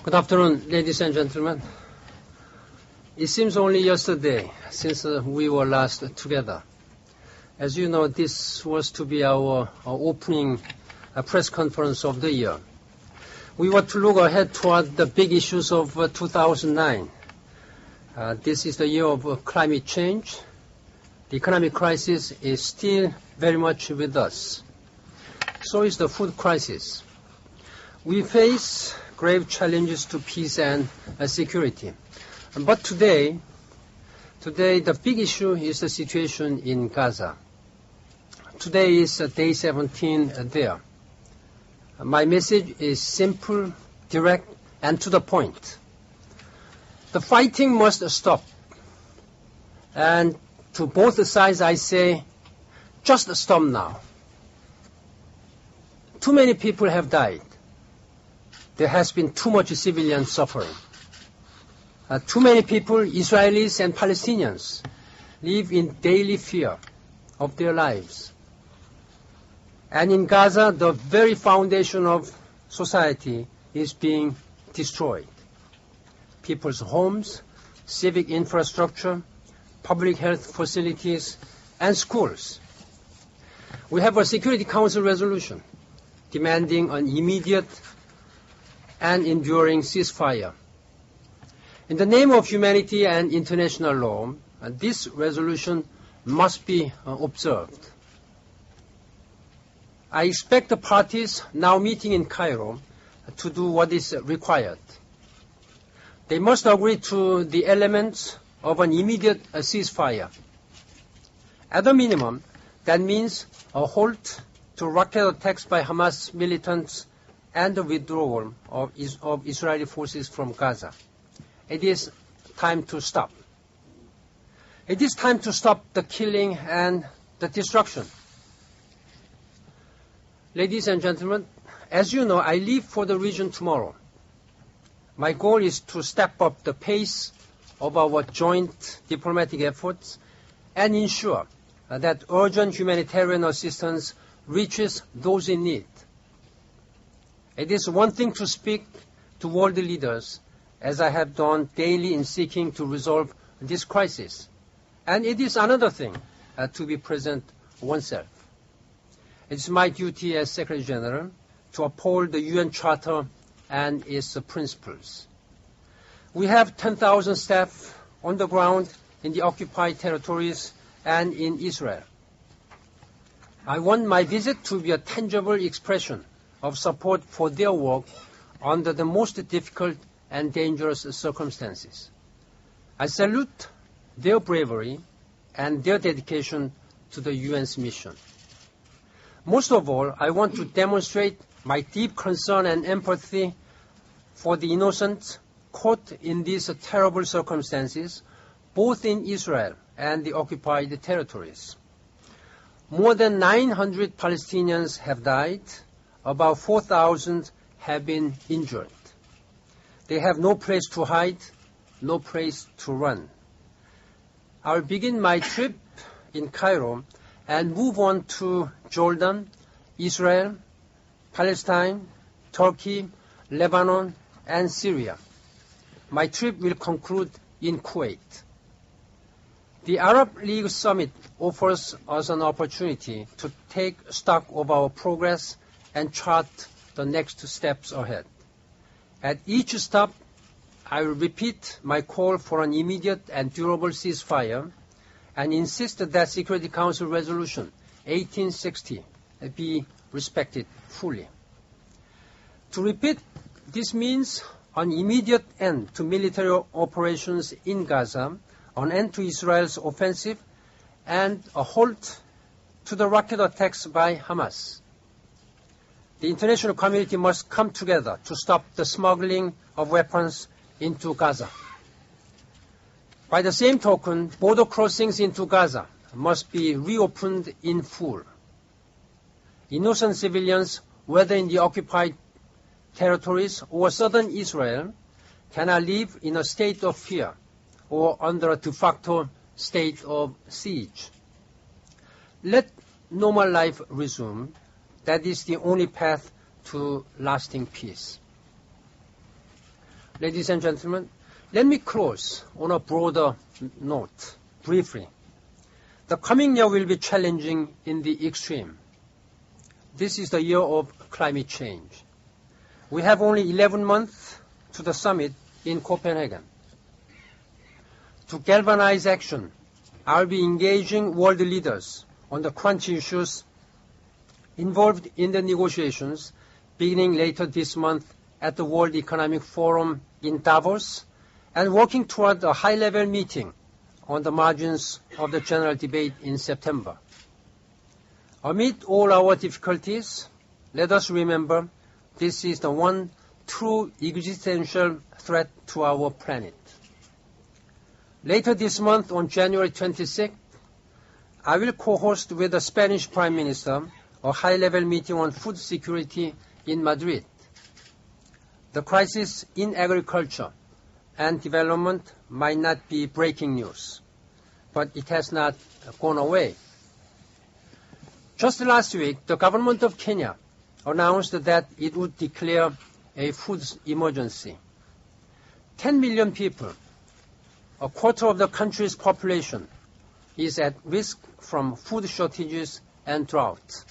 Good afternoon, ladies and gentlemen. It seems only yesterday since we were last together. As you know, this was to be our opening press conference of the year. We were to look ahead toward the big issues of 2009. This is the year of climate change. The economic crisis is still very much with us. So is the food crisis. We face grave challenges to peace and security. But today, the big issue is the situation in Gaza. Today is day 17 there. My message is simple, direct, and to the point. The fighting must stop. And to both sides I say, just stop now. Too many people have died. There has been too much civilian suffering. Too many people, Israelis and Palestinians, live in daily fear of their lives. And in Gaza, the very foundation of society is being destroyed. People's homes, civic infrastructure, public health facilities, and schools. We have a Security Council resolution demanding an immediate and enduring ceasefire. In the name of humanity and international law, this resolution must be observed. I expect the parties now meeting in Cairo to do what is required. They must agree to the elements of an immediate ceasefire. At a minimum, that means a halt to rocket attacks by Hamas militants and the withdrawal of Israeli forces from Gaza. It is time to stop. It is time to stop the killing and the destruction. Ladies and gentlemen, as you know, I leave for the region tomorrow. My goal is to step up the pace of our joint diplomatic efforts and ensure that urgent humanitarian assistance reaches those in need. It is one thing to speak to world leaders, as I have done daily in seeking to resolve this crisis. And it is another thing to be present oneself. It is my duty as Secretary General to uphold the UN Charter and its principles. We have 10,000 staff on the ground in the occupied territories and in Israel. I want my visit to be a tangible expression of support for their work under the most difficult and dangerous circumstances. I salute their bravery and their dedication to the UN's mission. Most of all, I want to demonstrate my deep concern and empathy for the innocents caught in these terrible circumstances, both in Israel and the occupied territories. More than 900 Palestinians have died. About 4,000 have been injured. They have no place to hide, no place to run. I'll begin my trip in Cairo and move on to Jordan, Israel, Palestine, Turkey, Lebanon, and Syria. My trip will conclude in Kuwait. The Arab League Summit offers us an opportunity to take stock of our progress and chart the next steps ahead. At each stop, I will repeat my call for an immediate and durable ceasefire and insist that Security Council Resolution 1860 be respected fully. To repeat, this means an immediate end to military operations in Gaza, an end to Israel's offensive, and a halt to the rocket attacks by Hamas. The international community must come together to stop the smuggling of weapons into Gaza. By the same token, border crossings into Gaza must be reopened in full. Innocent civilians, whether in the occupied territories or southern Israel, cannot live in a state of fear or under a de facto state of siege. Let normal life resume. That is the only path to lasting peace. Ladies and gentlemen, let me close on a broader note, briefly. The coming year will be challenging in the extreme. This is the year of climate change. We have only 11 months to the summit in Copenhagen. To galvanize action, I'll be engaging world leaders on the crunch issues involved in the negotiations beginning later this month at the World Economic Forum in Davos and working toward a high-level meeting on the margins of the general debate in September. Amid all our difficulties, let us remember this is the one true existential threat to our planet. Later this month, on January 26th, I will co-host with the Spanish Prime Minister a high-level meeting on food security in Madrid. The crisis in agriculture and development might not be breaking news, but it has not gone away. Just last week, the government of Kenya announced that it would declare a food emergency. 10 million people, a quarter of the country's population, is at risk from food shortages and drought.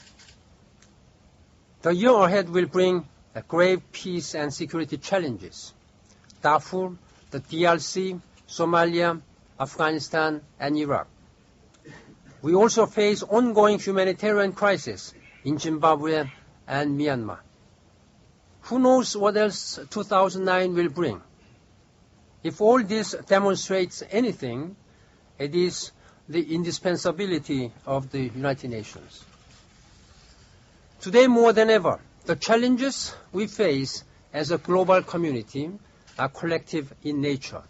The year ahead will bring grave peace and security challenges. Darfur, the DRC, Somalia, Afghanistan, and Iraq. We also face ongoing humanitarian crises in Zimbabwe and Myanmar. Who knows what else 2009 will bring? If all this demonstrates anything, it is the indispensability of the United Nations. Today more than ever, the challenges we face as a global community are collective in nature.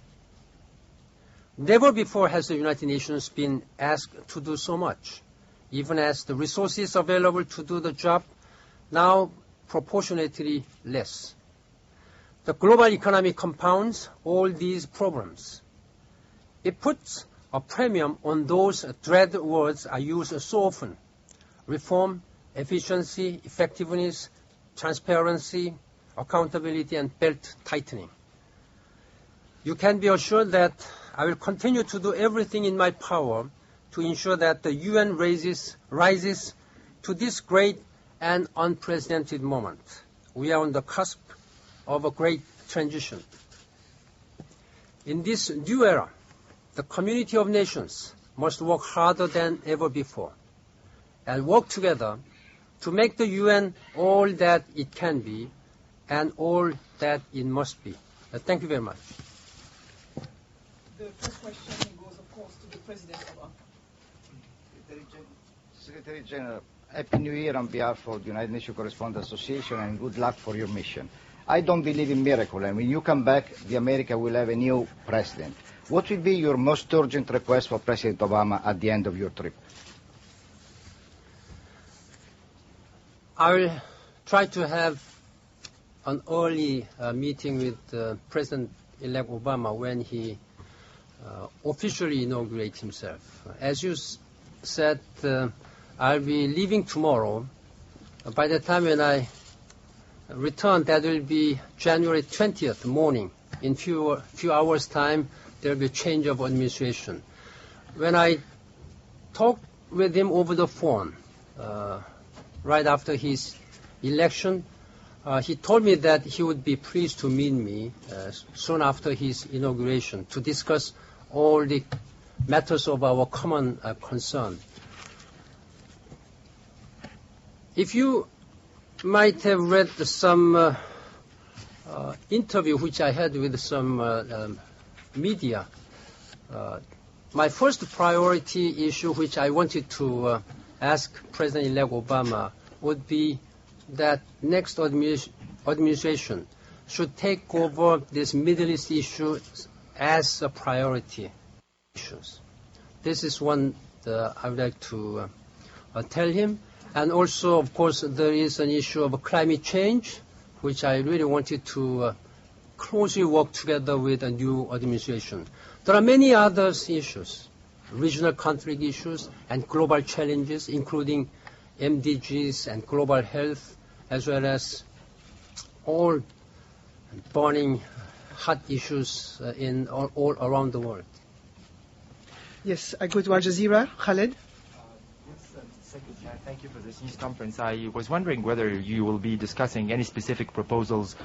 Never before has the United Nations been asked to do so much, even as the resources available to do the job now proportionately less. The global economy compounds all these problems. It puts a premium on those dread words I use so often: reform, efficiency, effectiveness, transparency, accountability, and belt tightening. You can be assured that I will continue to do everything in my power to ensure that the UN rises to this great and unprecedented moment. We are on the cusp of a great transition. In this new era, the community of nations must work harder than ever before and work together to make the UN all that it can be and all that it must be. Thank you very much. The first question goes, of course, to the President of our Secretary General, Happy New Year on behalf of the United Nations Correspondents Association, and good luck for your mission. I don't believe in miracles, and when you come back, the America will have a new president. What will be your most urgent request for President Obama at the end of your trip? I will try to have an early meeting with President-elect Obama when he officially inaugurates himself. As you said, I'll be leaving tomorrow. By the time when I return, that will be January 20th morning. In few hours' time, there will be a change of administration. When I talked with him over the phone, right after his election, he told me that he would be pleased to meet me soon after his inauguration to discuss all the matters of our common concern. If you might have read some interview which I had with some media, my first priority issue which I wanted to ask President-elect Obama would be that next administration should take over this Middle East issue as a priority issues. This is one I would like to tell him. And also, of course, there is an issue of climate change, which I really wanted to closely work together with a new administration. There are many other issues, regional conflict issues and global challenges, including MDGs and global health, as well as all burning hot issues in all around the world. Yes, I go to Al Jazeera. Khaled. Secretary, thank you for this news conference. I was wondering whether you will be discussing any specific proposals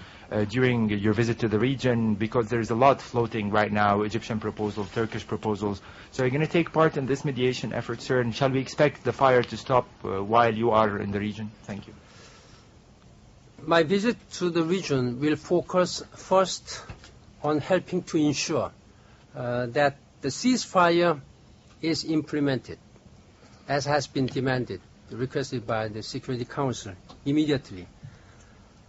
during your visit to the region, because there's a lot floating right now, Egyptian proposals, Turkish proposals. So are you going to take part in this mediation effort, sir? And shall we expect the fire to stop while you are in the region? Thank you. My visit to the region will focus first on helping to ensure that the ceasefire is implemented, as has been demanded, requested by the Security Council immediately.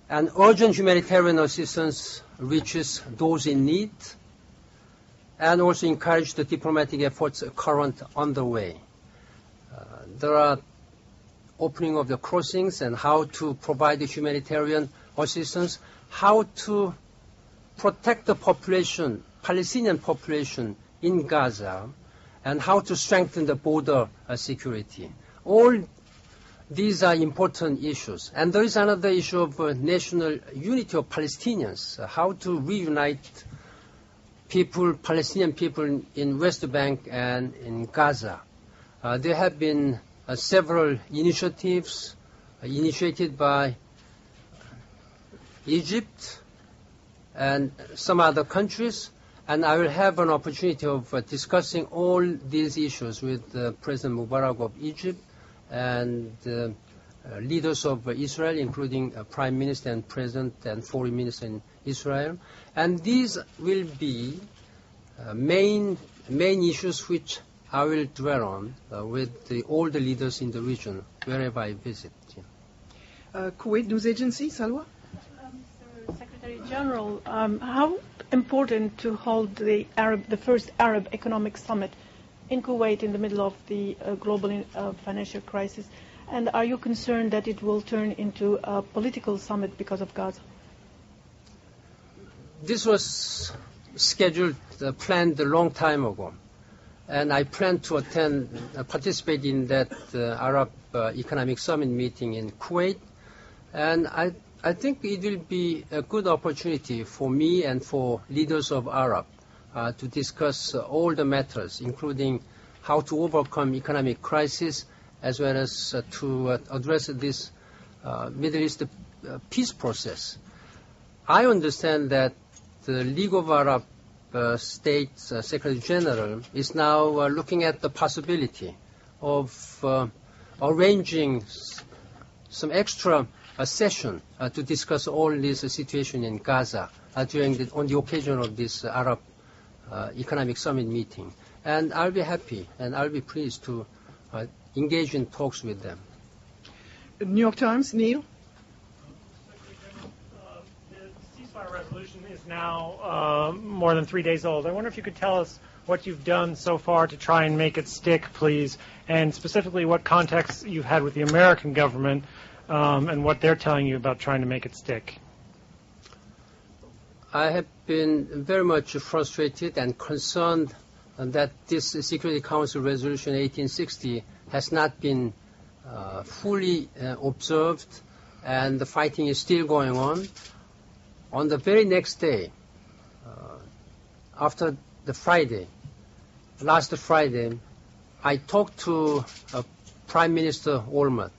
And urgent humanitarian assistance reaches those in need, and also encourage the diplomatic efforts currently underway. There are opening of the crossings and how to provide the humanitarian assistance, how to protect the population, Palestinian population in Gaza, and how to strengthen the border security. All these are important issues. And there is another issue of national unity of Palestinians, how to reunite people, Palestinian people in West Bank and in Gaza. There have been several initiatives initiated by Egypt and some other countries, and I will have an opportunity of discussing all these issues with President Mubarak of Egypt and leaders of Israel, including Prime Minister and President and Foreign Minister in Israel. And these will be main issues which I will dwell on with all the leaders in the region wherever I visit. Kuwait News Agency, Salwa. Mr. Secretary General, how important to hold the first Arab Economic Summit in Kuwait in the middle of the global financial crisis? And are you concerned that it will turn into a political summit because of Gaza? This was scheduled, planned a long time ago. And I plan to participate in that Arab Economic Summit meeting in Kuwait. And I think it will be a good opportunity for me and for leaders of Arab to discuss all the matters, including how to overcome economic crisis, as well as to address this Middle East peace process. I understand that the League of Arab States Secretary General is now looking at the possibility of arranging some extra session to discuss all this situation in Gaza on the occasion of this Arab Economic Summit meeting. And I'll be happy and I'll be pleased to engage in talks with them. New York Times, Neil. Ceasefire resolution is now more than 3 days old. I wonder if you could tell us what you've done so far to try and make it stick, please, and specifically what contacts you've had with the American government and what they're telling you about trying to make it stick. I have been very much frustrated and concerned that this Security Council Resolution 1860 has not been fully observed, and the fighting is still going on. On the very next day, after the last Friday, I talked to Prime Minister Olmert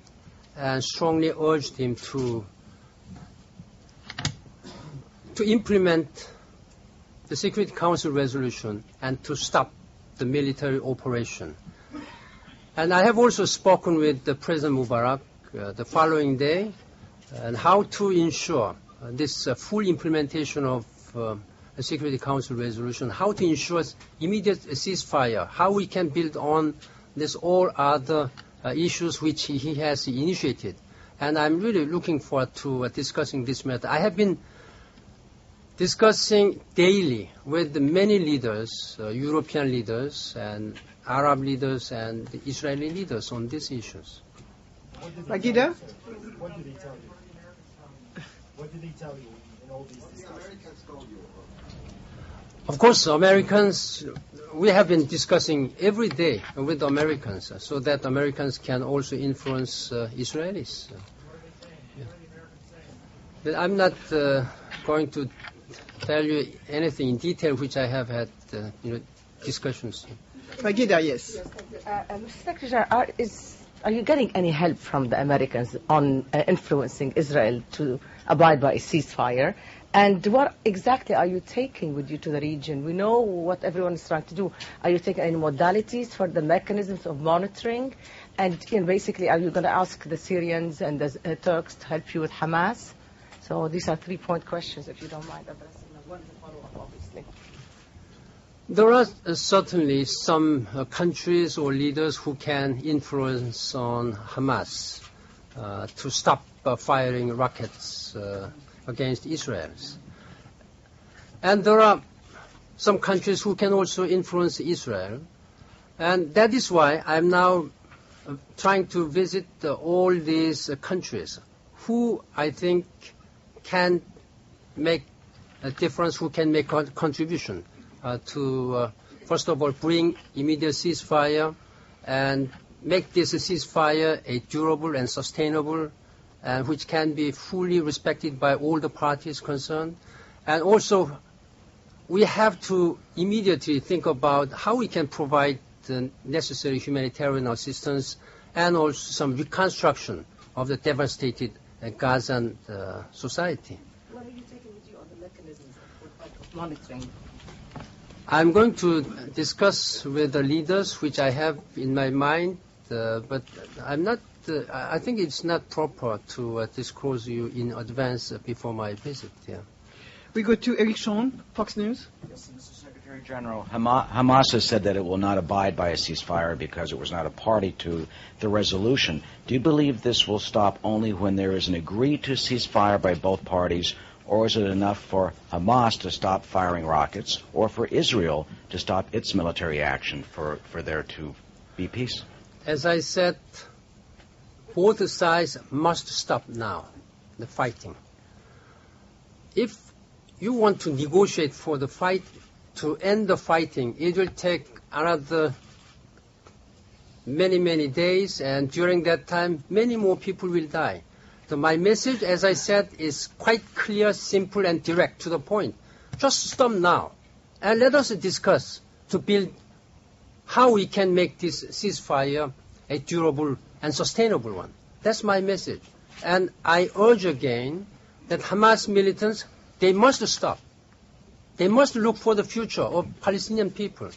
and strongly urged him to implement the Security Council resolution and to stop the military operation. And I have also spoken with the President Mubarak the following day and how to ensure this full implementation of the Security Council resolution, how to ensure immediate ceasefire, how we can build on this all other issues which he has initiated. And I'm really looking forward to discussing this matter. I have been discussing daily with many leaders, European leaders and Arab leaders and Israeli leaders on these issues. Magida? What did he tell you? What did he tell you in all these discussions? Of course, Americans, we have been discussing every day with the Americans so that Americans can also influence Israelis. But I'm not going to tell you anything in detail which I have had discussions. Magida, yes. Mr. Secretary, are you getting any help from the Americans on influencing Israel to abide by a ceasefire? And what exactly are you taking with you to the region? We know what everyone is trying to do. Are you taking any modalities for the mechanisms of monitoring? And basically, are you going to ask the Syrians and the Turks to help you with Hamas? So these are 3-point questions, if you don't mind addressing them. One is a follow-up, obviously. There are certainly some countries or leaders who can influence on Hamas to stop firing rockets against Israel. And there are some countries who can also influence Israel. And that is why I'm now trying to visit all these countries who I think can make a difference, who can make a contribution to, first of all, bring immediate ceasefire and make this ceasefire a durable and sustainable, and which can be fully respected by all the parties concerned. And also, we have to immediately think about how we can provide the necessary humanitarian assistance and also some reconstruction of the devastated Gazan society. What are you taking with you on the mechanisms of monitoring? I'm going to discuss with the leaders, which I have in my mind, but I'm not. I think it's not proper to disclose you in advance before my visit. Yeah. We go to Eric Shawn, Fox News. Yes, Mr. Secretary General, Hamas has said that it will not abide by a ceasefire because it was not a party to the resolution. Do you believe this will stop only when there is an agreed-to ceasefire by both parties, or is it enough for Hamas to stop firing rockets, or for Israel to stop its military action for there to be peace? As I said, both sides must stop now the fighting. If you want to negotiate for the fight, to end the fighting, it will take another many days, and during that time, many more people will die. So my message, as I said, is quite clear, simple, and direct to the point. Just stop now, and let us discuss to build how we can make this ceasefire a durable and sustainable one. That's my message. And I urge again that Hamas militants, they must stop. They must look for the future of Palestinian people.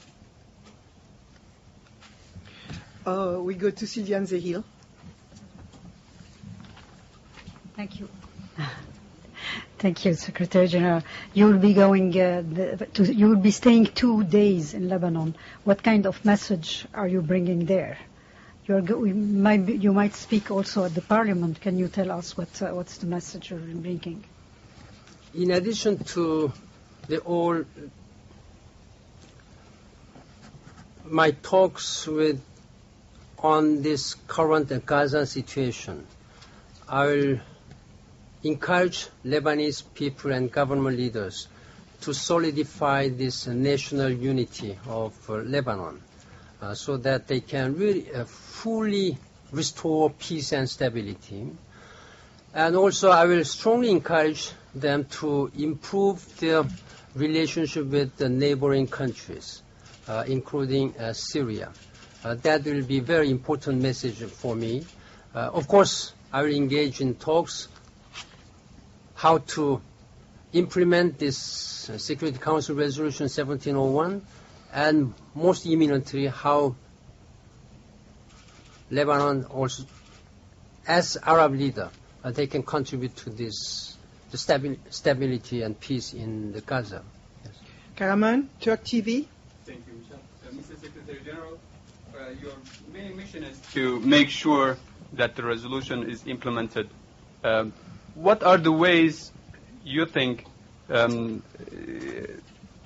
We go to Sylviane Zehil. Thank you. Thank you, Secretary General. You will be going. You will be staying 2 days in Lebanon. What kind of message are you bringing there? You might speak also at the Parliament. Can you tell us what's the message you're bringing? In addition to my talks on this current Gaza situation, I will encourage Lebanese people and government leaders to solidify this national unity of Lebanon so that they can really fully restore peace and stability. And also I will strongly encourage them to improve their relationship with the neighboring countries, including Syria. That will be a very important message for me. Of course, I will engage in talks how to implement this Security Council Resolution 1701, and most imminently how Lebanon also, as Arab leader, they can contribute to this stability and peace in the Gaza. Yes. Karaman, Turk TV. Thank you, Michel. Mr. Secretary General, your main mission is to make sure that the resolution is implemented. What are the ways you think to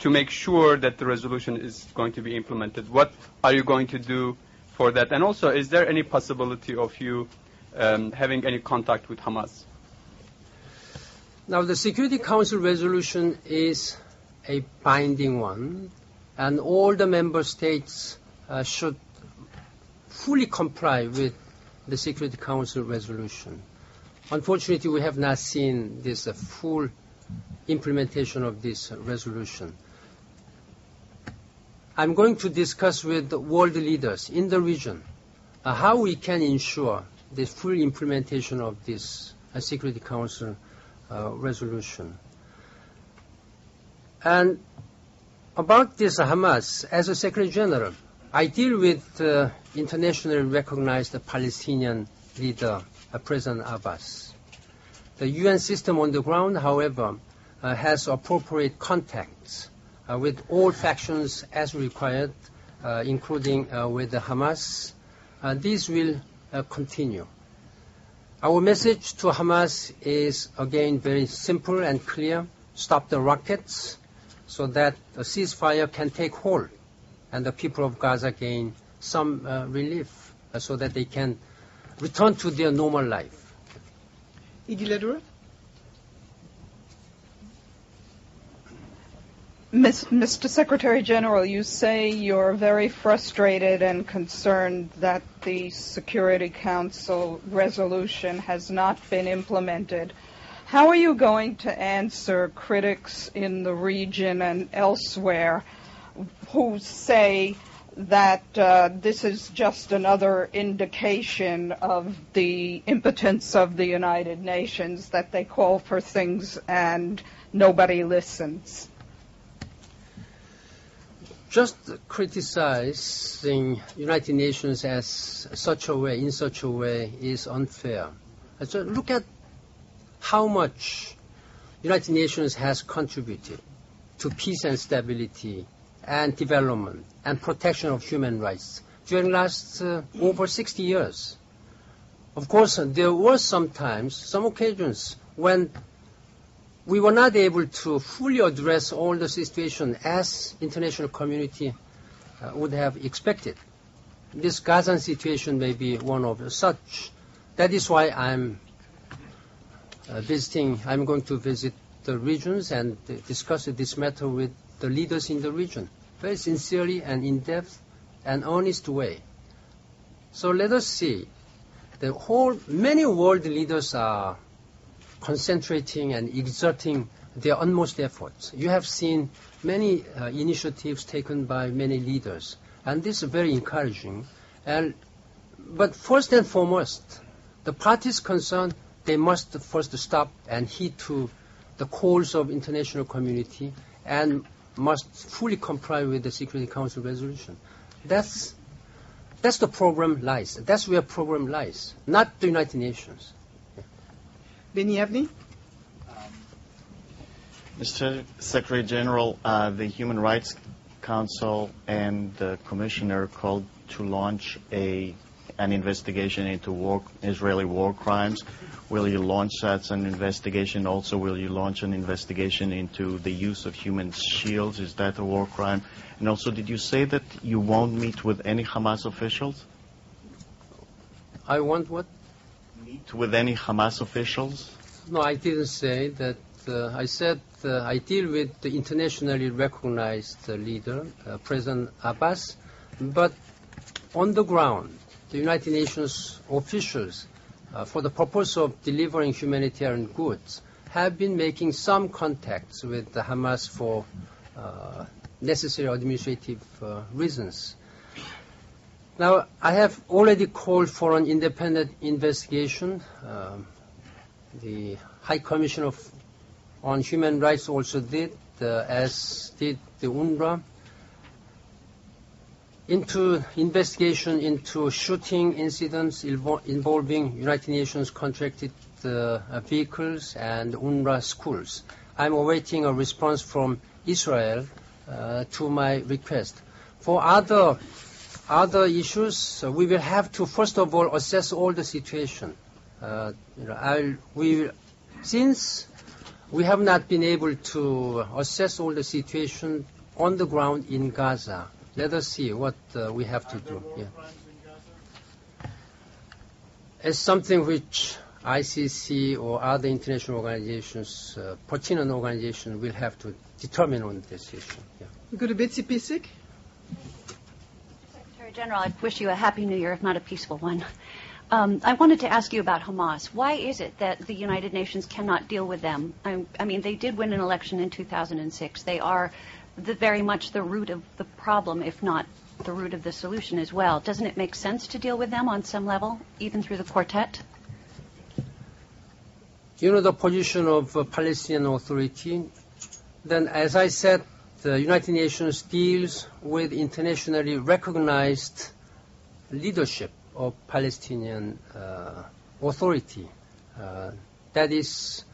make sure that the resolution is going to be implemented? What are you going to do for that? And also, is there any possibility of you having any contact with Hamas? Now, the Security Council resolution is a binding one, and all the member states should fully comply with the Security Council resolution. Unfortunately, we have not seen this full implementation of this resolution. I'm going to discuss with world leaders in the region how we can ensure the full implementation of this Security Council resolution. And about this Hamas, as a Secretary General, I deal with internationally recognized Palestinian leader, President Abbas. The UN system on the ground, however, has appropriate contacts with all factions as required, including with the Hamas. These will continue. Our message to Hamas is, again, very simple and clear. Stop the rockets so that a ceasefire can take hold and the people of Gaza gain some relief so that they can return to their normal life. Edie Ledra? Mr. Secretary General, you say you're very frustrated and concerned that the Security Council resolution has not been implemented. How are you going to answer critics in the region and elsewhere who say that this is just another indication of the impotence of the United Nations, that they call for things and nobody listens? Just criticizing United Nations in such a way is unfair. So look at how much United Nations has contributed to peace and stability and development and protection of human rights during last over 60 years. Of course, there were some occasions when we were not able to fully address all the situation as international community would have expected. This Gaza situation may be one of such. That is why I'm going to visit the regions and discuss this matter with the leaders in the region, very sincerely and in depth and honest way. So let us see. Many world leaders are concentrating and exerting their utmost efforts. You have seen many initiatives taken by many leaders, and this is very encouraging. But first and foremost, the parties concerned, they must first stop and heed to the calls of international community and must fully comply with the Security Council resolution. That's the problem lies. That's where problem lies, not the United Nations. Benny Avni? Mr. Secretary General, the Human Rights Council and the Commissioner called to launch an investigation into Israeli war crimes. Will you launch such an investigation? Also, will you launch an investigation into the use of human shields? Is that a war crime? And also, did you say that you won't meet with any Hamas officials? I won't what? Meet with any Hamas officials? No, I didn't say that. I said I deal with the internationally recognized leader, President Abbas, but on the ground, the United Nations officials, for the purpose of delivering humanitarian goods, have been making some contacts with the Hamas for necessary administrative reasons. Now, I have already called for an independent investigation. The High Commissioner on Human Rights also did, as did the UNRWA, into investigation into shooting incidents involving United Nations contracted vehicles and UNRWA schools. I'm awaiting a response from Israel to my request. For other issues, we will have to first of all assess all the situation. Since we have not been able to assess all the situation on the ground in Gaza, let us see what we have to do. Yeah. It's something which ICC or other international organizations, pertinent organizations, will have to determine on this issue. Yeah. We go to Betsy Pisik. Secretary General, I wish you a happy new year, if not a peaceful one. I wanted to ask you about Hamas. Why is it that the United Nations cannot deal with them? I mean, they did win an election in 2006. They are very much the root of the problem, if not the root of the solution as well. Doesn't it make sense to deal with them on some level, even through the quartet? You know the position of Palestinian Authority. Then, as I said, the United Nations deals with internationally recognized leadership of Palestinian Authority. That is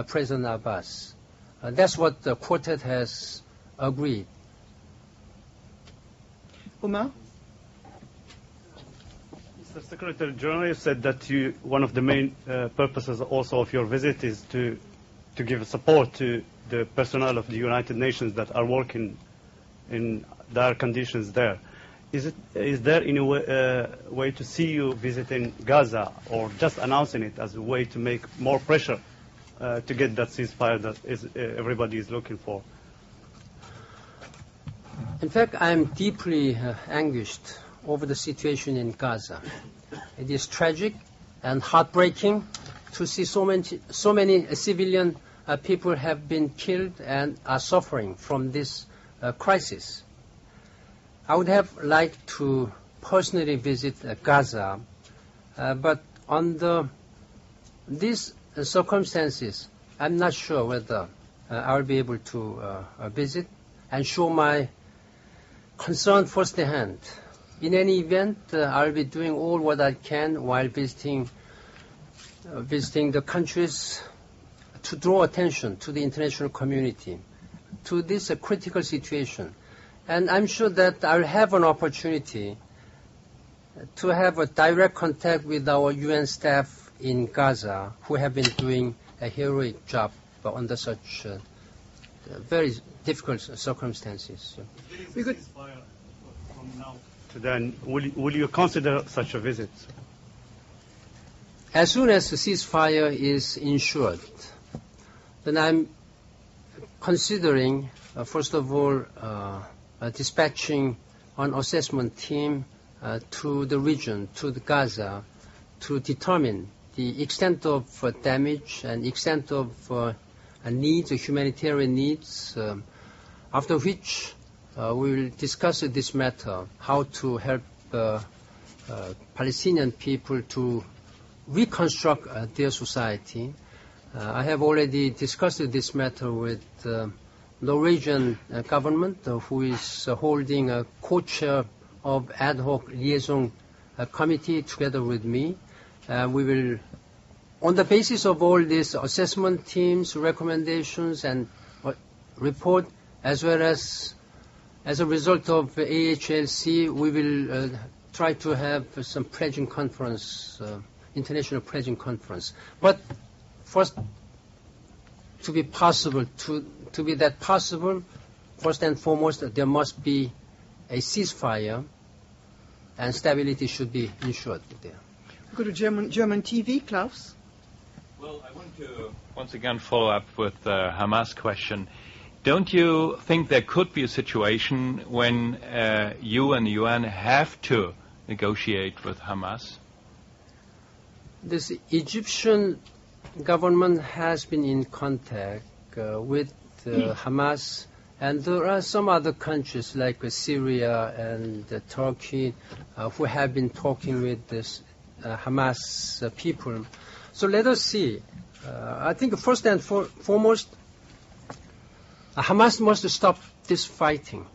President Abbas. That's what the quartet has agreed. Omar? Mr. Secretary General, you said that one of the main purposes also of your visit is to give support to the personnel of the United Nations that are working in dire conditions there. Is there any way to see you visiting Gaza or just announcing it as a way to make more pressure to get that ceasefire that everybody is looking for? In fact, I'm deeply anguished over the situation in Gaza. It is tragic and heartbreaking to see so many civilian people have been killed and are suffering from this crisis. I would have liked to personally visit Gaza, but under these circumstances, I'm not sure whether I'll be able to visit and show my concern firsthand. In any event, I'll be doing all what I can while visiting the countries to draw attention to the international community to this critical situation. And I'm sure that I'll have an opportunity to have a direct contact with our UN staff in Gaza, who have been doing a heroic job under such very difficult circumstances. We could from now to then, will you consider such a visit? As soon as the ceasefire is ensured, then I'm considering, first of all, dispatching an assessment team to the region, to the Gaza, to determine the extent of damage and extent of needs, humanitarian needs, after which we will discuss this matter, how to help Palestinian people to reconstruct their society. I have already discussed this matter with Norwegian government, who is holding a co-chair of ad hoc liaison committee together with me. We will, on the basis of all these assessment teams, recommendations, and report, as well as a result of AHLC, we will try to have some pledging conference, international pledging conference. But first, to be possible, to be that possible, first and foremost, there must be a ceasefire, and stability should be ensured there. Go to German TV, Klaus. Well, I want to once again follow up with the Hamas question. Don't you think there could be a situation when you and the UN have to negotiate with Hamas? This Egyptian government has been in contact with Hamas, and there are some other countries like Syria and Turkey who have been talking with this Hamas people. So let us see. I think first and foremost, Hamas must stop this fighting.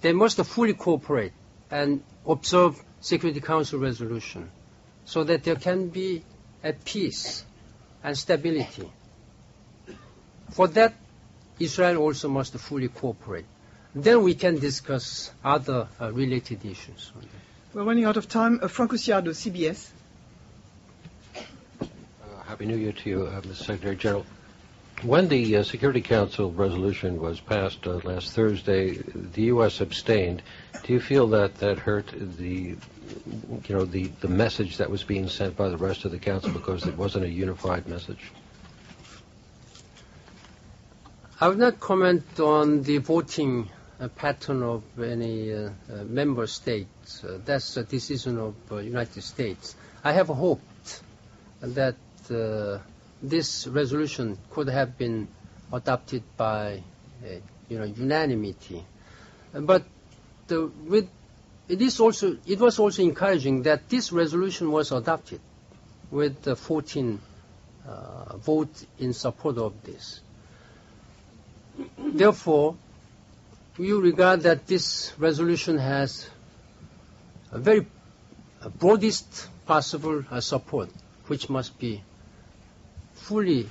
They must fully cooperate and observe Security Council resolution so that there can be a peace and stability. For that, Israel also must fully cooperate. Then we can discuss other related issues. We're running out of time. Franco Ciardo, CBS. Happy New Year to you, Mr. Secretary General. When the Security Council resolution was passed last Thursday, the U.S. abstained. Do you feel that hurt the message that was being sent by the rest of the Council because it wasn't a unified message? I will not comment on the voting a pattern of any member state. That's a decision of United States. I have hoped that this resolution could have been adopted by unanimity. But it was also encouraging that this resolution was adopted with 14 votes in support of this. Therefore, we regard that this resolution has a very broadest possible support, which must be fully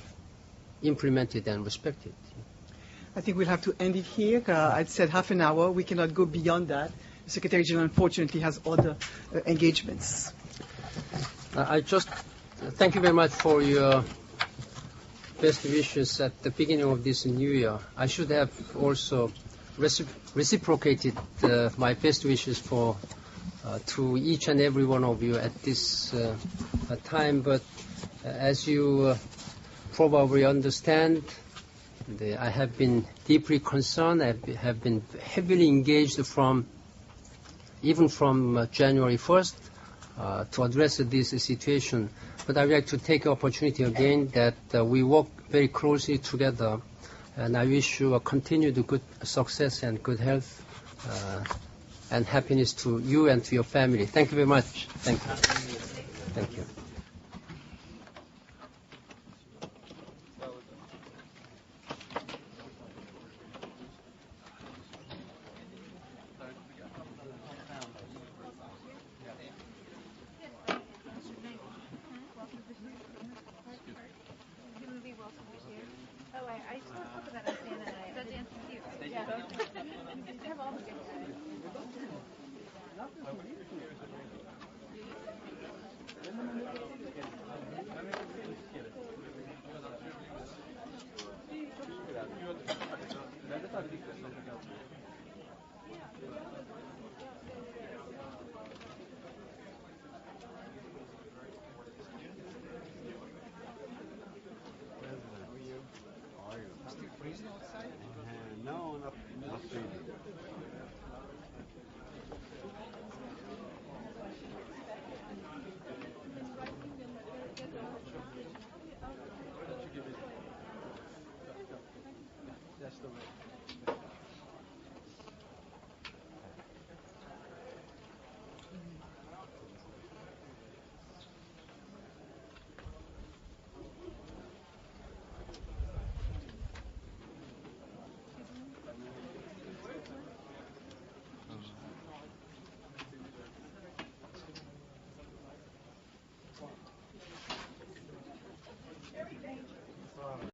implemented and respected. I think we'll have to end it here. I'd said half an hour. We cannot go beyond that. The Secretary General, unfortunately, has other engagements. I just thank you very much for your best wishes at the beginning of this new year. I should have also reciprocated my best wishes to each and every one of you at this time. But as you probably understand, I have been deeply concerned. I have been heavily engaged even from January 1st to address this situation. But I would like to take the opportunity again that we work very closely together, and I wish you a continued good success and good health and happiness to you and to your family. Thank you very much. Thank you. Thank you. Yeah.